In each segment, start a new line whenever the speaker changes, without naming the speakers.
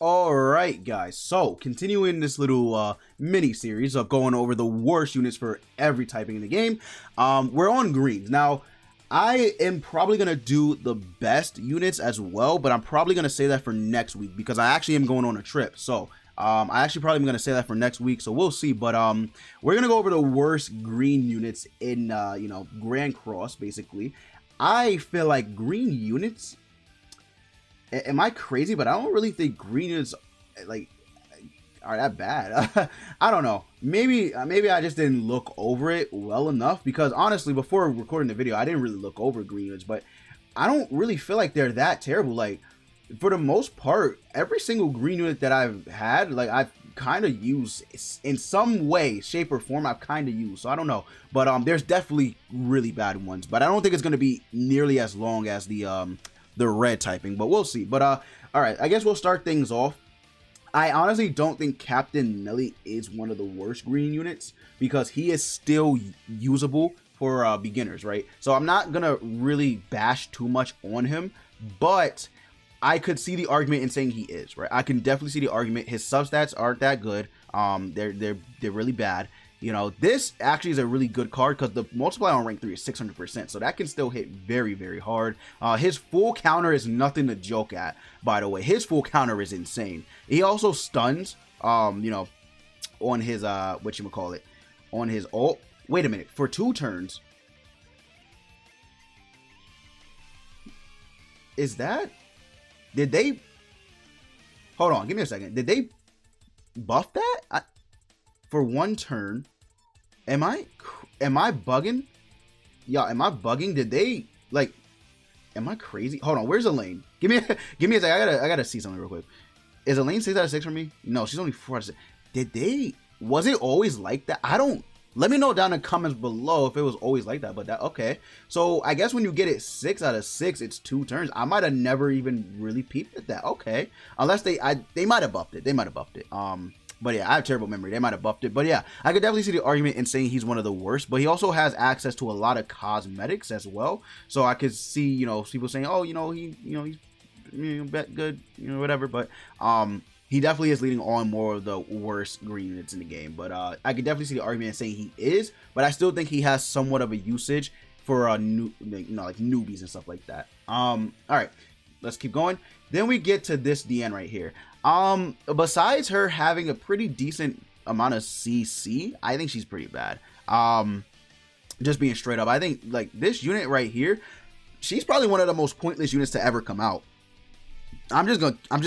Alright guys, so continuing this little mini series of going over the worst units for every typing in the game, we're on greens. Now, I am probably going to do the best units as well, but I'm probably going to say that for next week because I actually am going on a trip. So, I actually probably am going to say that for next week, so we'll see. But we're going to go over the worst green units in, Grand Cross, basically. I feel like green units... Am I crazy? But I don't really think green units like are that bad. I don't know. Maybe I just didn't look over it well enough because honestly, before recording the video, I didn't really look over green units. But I don't really feel like they're that terrible. Like for the most part, every single green unit that I've had, like I've kind of used in some way, shape, or form. I've kind of used. So I don't know. But there's definitely really bad ones. But I don't think it's gonna be nearly as long as the red typing, but we'll see. But all right, I guess we'll start things off. I honestly don't think Captain Melly is one of the worst green units because he is still usable for beginners, right? So I'm not gonna really bash too much on him, but I could see the argument in saying he is, right? I can definitely see the argument. His substats aren't that good. They're really bad. You know, this actually is a really good card because the multiplier on rank 3 is 600%, so that can still hit very, very hard. His full counter is nothing to joke at, by the way. His full counter is insane. He also stuns, on his, on his ult. Wait a minute, for 2 turns. Is that... Did they... Hold on, give me a second. Did they buff that? For 1 turn... Am I bugging? Yeah, am I bugging? Did they like? Am I crazy? Hold on, where's Elaine? Give me a second. I gotta see something real quick. Is Elaine 6 out of 6 for me? No, she's only 4 out of 6. Did they? Was it always like that? I don't. Let me know down in the comments below if it was always like that. But that okay. So I guess when you get it 6 out of 6, it's 2 turns. I might have never even really peeped at that. Okay, unless they might have buffed it. They might have buffed it. But yeah, I have terrible memory. They might have buffed it. But yeah, I could definitely see the argument in saying he's one of the worst. But he also has access to a lot of cosmetics as well. So I could see, people saying, oh, he's bet good, whatever. But he definitely is leading on more of the worst green units in the game. But I could definitely see the argument in saying he is. But I still think he has somewhat of a usage for like newbies and stuff like that. All right, let's keep going. Then we get to this DN right here. Besides her having a pretty decent amount of CC, I think she's pretty bad. Just being straight up, I think like this unit right here, she's probably one of the most pointless units to ever come out. I'm just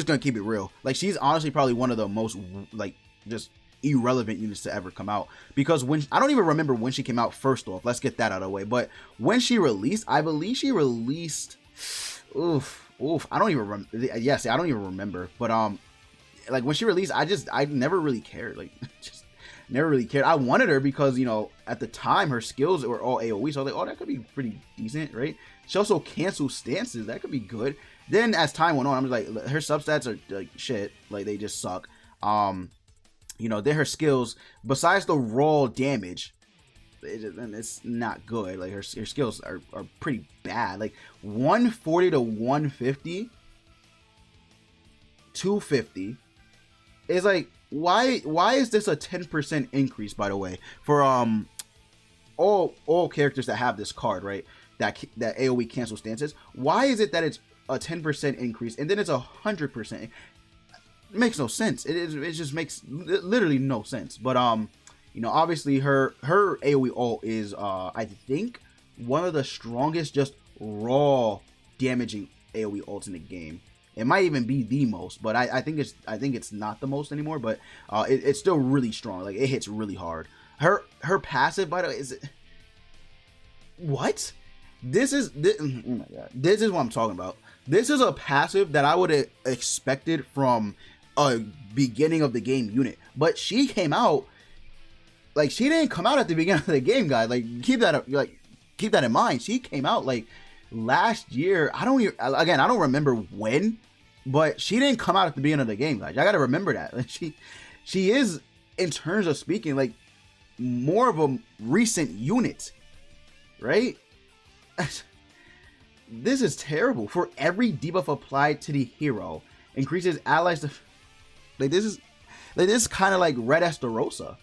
gonna keep it real. Like she's honestly probably one of the most like just irrelevant units to ever come out because I don't even remember when she came out. First off, let's get that out of the way. But when she released, I believe she released. Oof, I don't even remember. Yes, I don't even remember. But like when she released, I never really cared. Like just never really cared. I wanted her because at the time her skills were all AoE, so I was like, oh, that could be pretty decent, right? She also cancels stances. That could be good. Then as time went on, I'm like, her substats are like shit. Like they just suck. Then her skills, besides the raw damage, it's not good. Like her skills are pretty bad. Like 140 to 150, 250 is like why is this a 10% increase, by the way, for all characters that have this card, right? That AoE cancel stances. Why is it that it's a 10% increase and then it's 100%? It makes no sense. It just makes literally no sense. But obviously her AoE ult is I think one of the strongest just raw damaging AoE ults in the game. It might even be the most, but I think it's not the most anymore. But it's still really strong. Like it hits really hard. Her passive, by the way, is it what? Oh my god, this is what I'm talking about. This is a passive that I would have expected from a beginning of the game unit, but she came out. Like she didn't come out at the beginning of the game, guys. Like keep that in mind. She came out like last year. I don't remember when, but she didn't come out at the beginning of the game, guys. I gotta remember that. Like she is, in terms of speaking, like more of a recent unit, right? This is terrible. For every debuff applied to the hero, increases allies to Like this is kind of like Red Estarossa.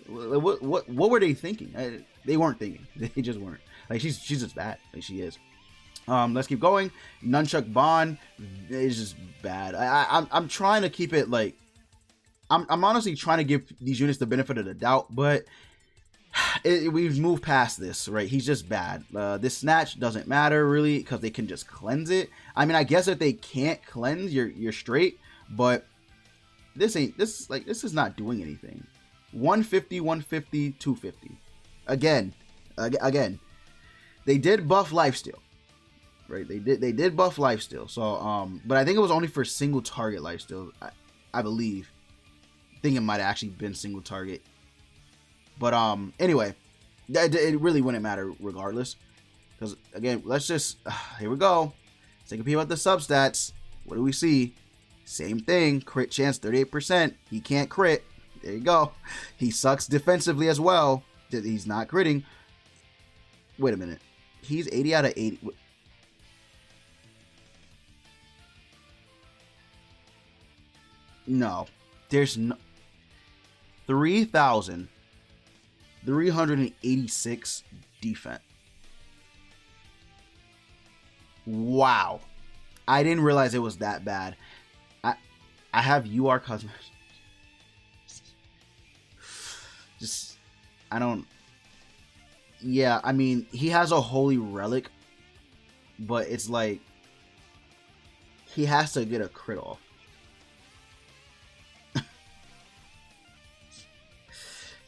What were they thinking? They weren't thinking. They just weren't. Like she's just bad. Like she is. Let's keep going. Nunchuck Bond is just bad. I'm trying to keep it like I'm honestly trying to give these units the benefit of the doubt, but we've moved past this, right? He's just bad. This snatch doesn't matter really because they can just cleanse it. I mean, I guess if they can't cleanse, you're straight, but this is not doing anything. 150, 150, 250. Again, they did buff lifesteal, right? They did buff lifesteal. So but I think it was only for single target lifesteal. I believe. I think it might have actually been single target. But anyway, it really wouldn't matter regardless. Because again, let's just here we go. Let's take a peek at the substats. What do we see? Same thing. Crit chance 38%. He can't crit. There you go. He sucks defensively as well. He's not critting. Wait a minute. He's 80 out of 80. No. There's no 3,386 defense. Wow. I didn't realize it was that bad. I have UR cosmetics. Just, I don't. Yeah, I mean, he has a holy relic, but it's like he has to get a crit off.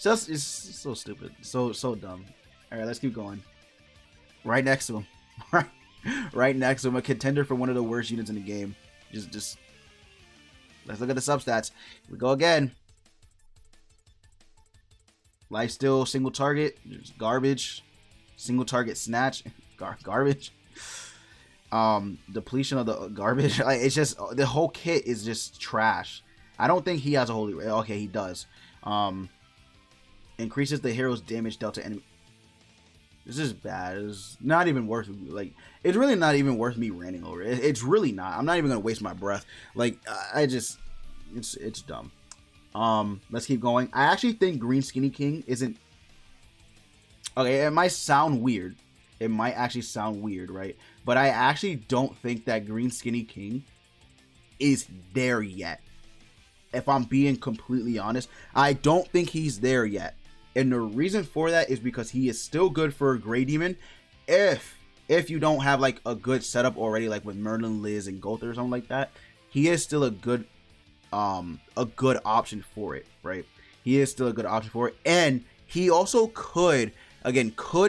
It's so stupid, so dumb. All right, let's keep going. Right next to him, right next to him, a contender for one of the worst units in the game. Just let's look at the substats. Here we go again. Lifesteal, single target, just garbage. Single target snatch, garbage. Depletion of the garbage. Like, it's just the whole kit is just trash. I don't think he has a holy. Okay, he does. Increases the hero's damage dealt to enemy. This is bad. It's not even worth it's really not even worth me ranting over it. It's really not. I'm not even gonna waste my breath. Like it's dumb. Let's keep going. I actually think Green Skinny King isn't okay. It might sound weird. It might actually sound weird, right? But I actually don't think that Green Skinny King is there yet. If I'm being completely honest, I don't think he's there yet. And the reason for that is because he is still good for a Grey Demon if you don't have like a good setup already, like with Merlin, Liz, and Gother or something like that. He is still a good option for it, right? He is still a good option for it. And he also could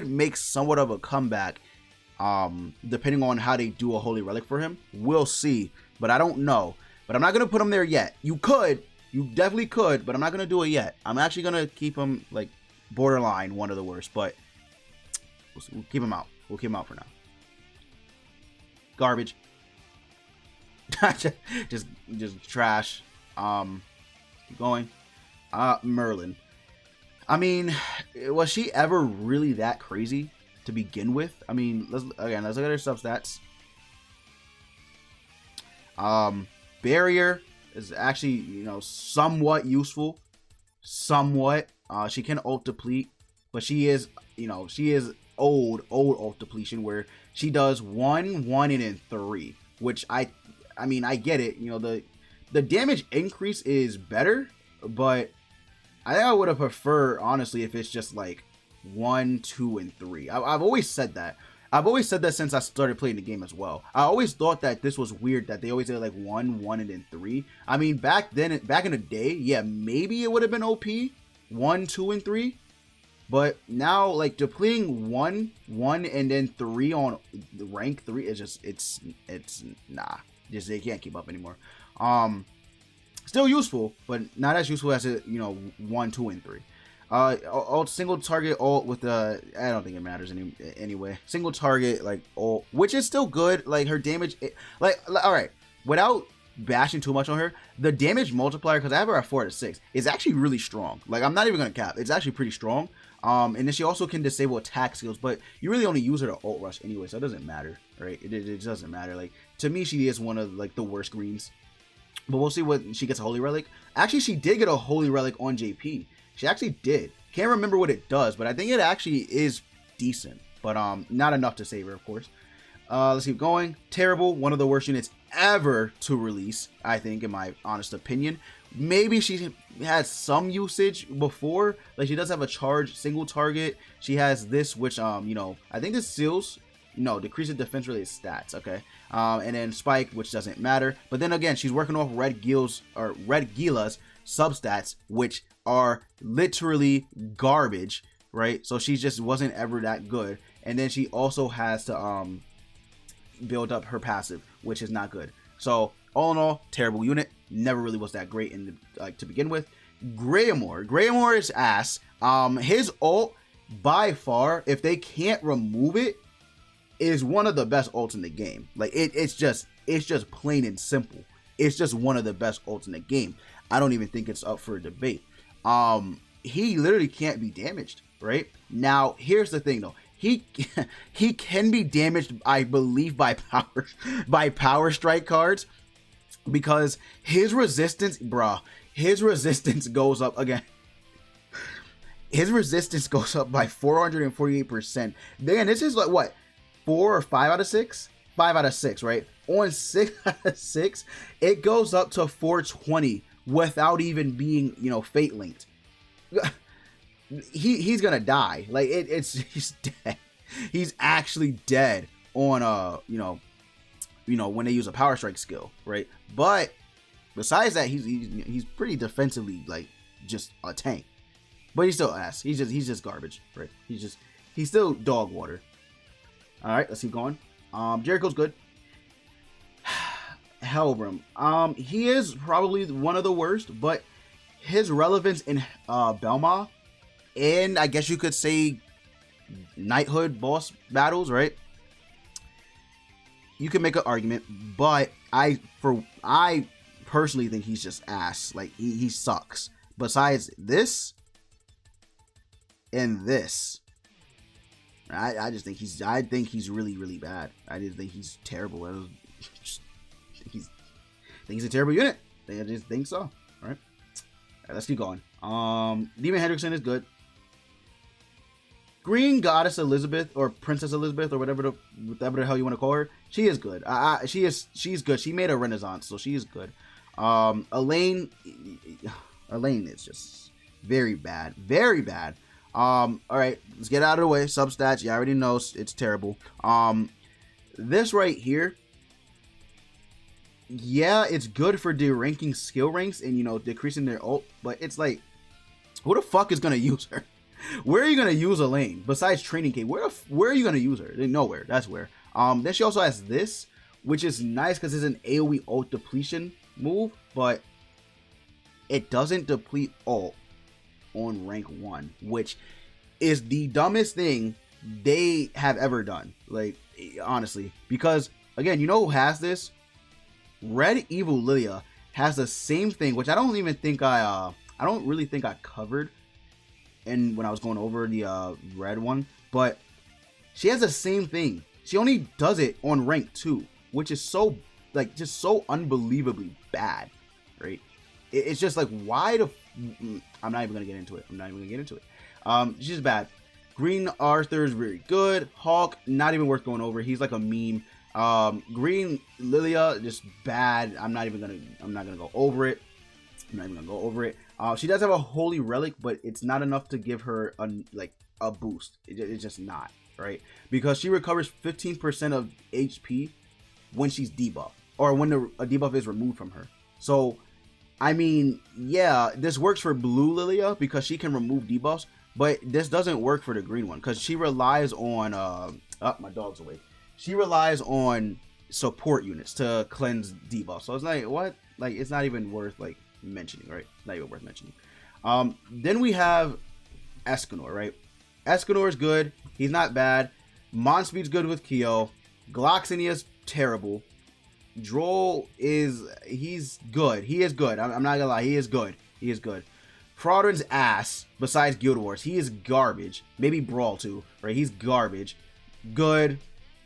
make somewhat of a comeback depending on how they do a Holy Relic for him. We'll see, but I don't know. But I'm not going to put him there yet. You definitely could, but I'm not going to do it yet. I'm actually going to keep him like borderline one of the worst, but we'll keep him out. We'll keep him out for now. Garbage. just trash. Keep going. Merlin. I mean, was she ever really that crazy to begin with? I mean, let's look at her substats. Barrier is actually, somewhat useful. Somewhat. She can ult deplete, but she is old ult depletion where she does 1, 1, and then 3, which I mean, I get it. The damage increase is better, but I think I would have preferred, honestly, if it's just like 1, 2, and 3. I've always said that. I've always said that since I started playing the game as well. I always thought that this was weird that they always did like 1, 1, and then 3. I mean, back in the day, yeah, maybe it would have been OP, 1, 2, and 3. But now, like, depleting 1, 1, and then 3 on the rank 3 is just it's nah. Just they can't keep up anymore. Still useful, but not as useful as 1, 2, and 3. Alt single target ult with the I don't think it matters anyway. Single target like ult, which is still good. Like her damage, all right. Without bashing too much on her, the damage multiplier, because I have her at 4 out of 6, is actually really strong. Like I'm not even gonna cap. It's actually pretty strong. And then she also can disable attack skills, but you really only use her to ult rush anyway, so it doesn't matter, right? It doesn't matter. Like to me, she is one of like the worst greens. But we'll see what she gets a Holy Relic. Actually, she did get a Holy Relic on JP. She actually did. Can't remember what it does, but I think it actually is decent. But not enough to save her, of course. Let's keep going. Terrible. One of the worst units ever to release, I think, in my honest opinion. Maybe she had some usage before. Like, she does have a charge single target. She has this, which, you know, I think this seals... No, decreases defense related stats, okay? And then Spike, which doesn't matter. But then again, she's working off Red Gila's substats, which are literally garbage, right? So she just wasn't ever that good. And then she also has to build up her passive, which is not good. So all in all, terrible unit. Never really was that great in the, to begin with. Greyamore is ass. His ult, by far, if they can't remove it, is one of the best ults in the game. Like, it's just plain and simple. It's just one of the best ults in the game. I don't even think it's up for a debate. He literally can't be damaged, right? Now, here's the thing though. He can be damaged, I believe, by power strike cards, because his resistance, his resistance goes up again. His resistance goes up by 448%. Then this is like what? 4 or 5 out of 6? 5 out of 6, right? On 6 out of 6, it goes up to 420 without even being, you know, fate linked. He's gonna die. Like, he's dead. He's actually dead on you know when they use a power strike skill, right? But besides that, he's pretty defensively, like, just a tank. But he's still ass. He's just garbage, right? He's still dog water. All right, let's keep going. Jericho's good. Helbram. He is probably one of the worst, but his relevance in Belma, and I guess you could say knighthood boss battles, right? You can make an argument, but I personally think he's just ass. Like, he sucks. Besides this and this, I just think he's really, really bad. I just think he's terrible. I think he's a terrible unit. I just think so. All right, let's keep going. Demon Hendrickson is good. Green Goddess Elizabeth, or Princess Elizabeth, or whatever the hell you want to call her, she is good. She's good. She made a renaissance, so she is good. Elaine is just very bad, very bad. All right, let's get out of the way. Substats, you already know it's terrible. This right here, yeah, it's good for deranking skill ranks and, you know, decreasing their ult, but it's like, who the fuck is gonna use her? Where are you gonna use Elaine besides Training Cave? Where are you gonna use her? Nowhere. That's where. Then she also has this, which is nice because it's an AoE ult depletion move, but it doesn't deplete ult on rank 1, which is the dumbest thing they have ever done, like, honestly, because again, you know who has this? Red Evil Lilia has the same thing, which I don't really think I covered when I was going over the red one, but she has the same thing. She only does it on rank 2, which is so, like, just so unbelievably bad, right? It's just like, why the I'm not even gonna get into it. She's just bad. Green Arthur is very good. Hawk, not even worth going over. He's like a meme. Green Lilia, just bad. I'm not gonna go over it. She does have a Holy Relic, but it's not enough to give her a boost. It's just not, right? Because she recovers 15% of HP when she's debuffed, or when a debuff is removed from her. So, I mean, yeah, this works for Blue Lilia because she can remove debuffs, but this doesn't work for the green one because she relies on my dog's awake. She relies on support units to cleanse debuffs. So it's like, what? Like, it's not even worth like mentioning, right? Not even worth mentioning. Then we have Escanor, right? Escanor is good. He's not bad. Monspeed's good with Kyo. Gloxinia's terrible. Droll he's good. He is good. I'm not gonna lie. He is good. Fraudrin's ass, besides Guild Wars. He is garbage. Maybe Brawl too, right? He's garbage. Good.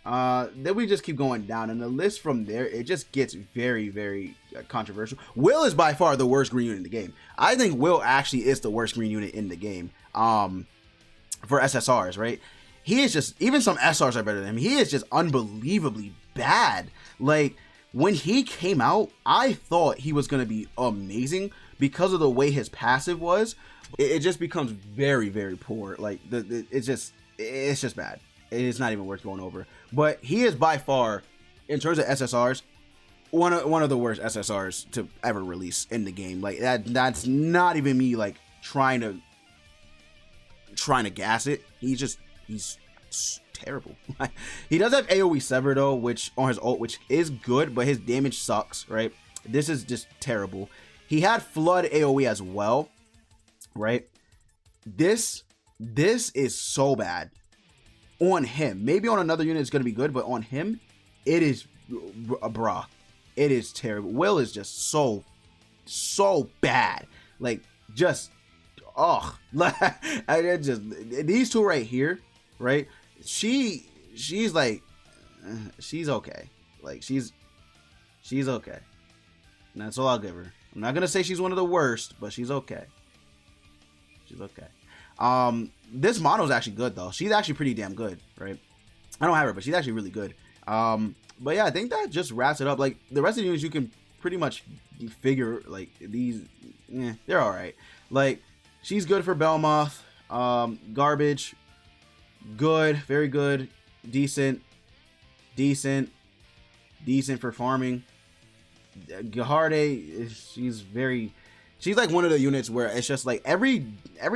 Then we just keep going down, and the list from there, it just gets very, very controversial. Will is by far the worst green unit in the game. I think Will actually is the worst green unit in the game. For SSRs, right? He is just, even some SRs are better than him. He is just unbelievably bad. Like, when he came out, I thought he was going to be amazing because of the way his passive was. It just becomes very, very poor. Like, it's just bad. It's not even worth going over. But he is by far, in terms of SSRs, one of the worst SSRs to ever release in the game. Like, that's not even me, like, trying to gas it. He's terrible. He does have AoE Sever though, which on his ult, which is good, but his damage sucks, right? This is just terrible. He had Flood AoE as well, right? This is so bad on him. Maybe on another unit it's gonna be good, but on him, it is bruh. It is terrible. Will is just so bad. Like, just these two right here, right? She's like, she's okay. Like, she's okay. And that's all I'll give her. I'm not gonna say she's one of the worst, but she's okay. She's okay. This model's actually good though. She's actually pretty damn good, right? I don't have her, but she's actually really good. But yeah, I think that just wraps it up. Like, the rest of the units, you can pretty much figure, like, these, they're all right. Like, she's good for Belmoth. Garbage. Good. Very good. Decent. Decent for farming. Gaharde, she's like one of the units where it's just like every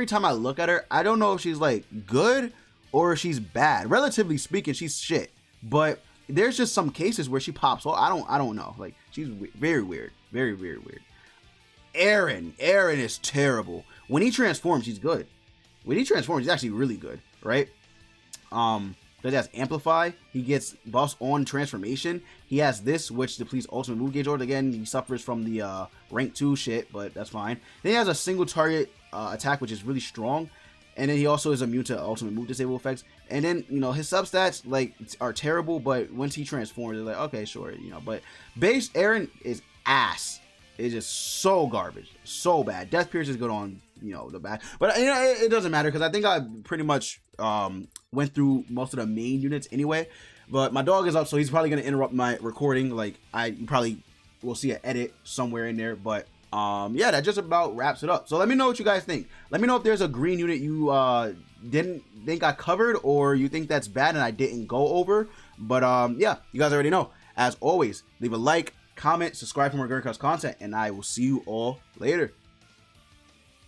time I look at her, I don't know if she's like good or she's bad. Relatively speaking, she's shit. But there's just some cases where she pops. Well, I don't know. Like, she's very weird. Very, very weird. Aaron is terrible. When he transforms, he's good. When he transforms, he's actually really good, right? That has Amplify. He gets buffs on transformation. He has this, which depletes ultimate move gauge. Or again, he suffers from the rank 2 shit, but that's fine. Then he has a single target attack, which is really strong. And then he also is immune to ultimate move disable effects. And then, you know, his substats like are terrible, but once he transforms, they're like, okay, sure, you know. But base Aaron is ass. It's just so garbage, so bad. Death Pierce is good on, you know, the back, but you know, it doesn't matter because I think I pretty much went through most of the main units anyway. But my dog is up, so he's probably gonna interrupt my recording. Like, you probably will see an edit somewhere in there, but yeah, that just about wraps it up. So let me know what you guys think. Let me know if there's a green unit you didn't think I covered, or you think that's bad and I didn't go over. But yeah, you guys already know. As always, leave a like, comment, subscribe for more Gurkhas content, and I will see you all later.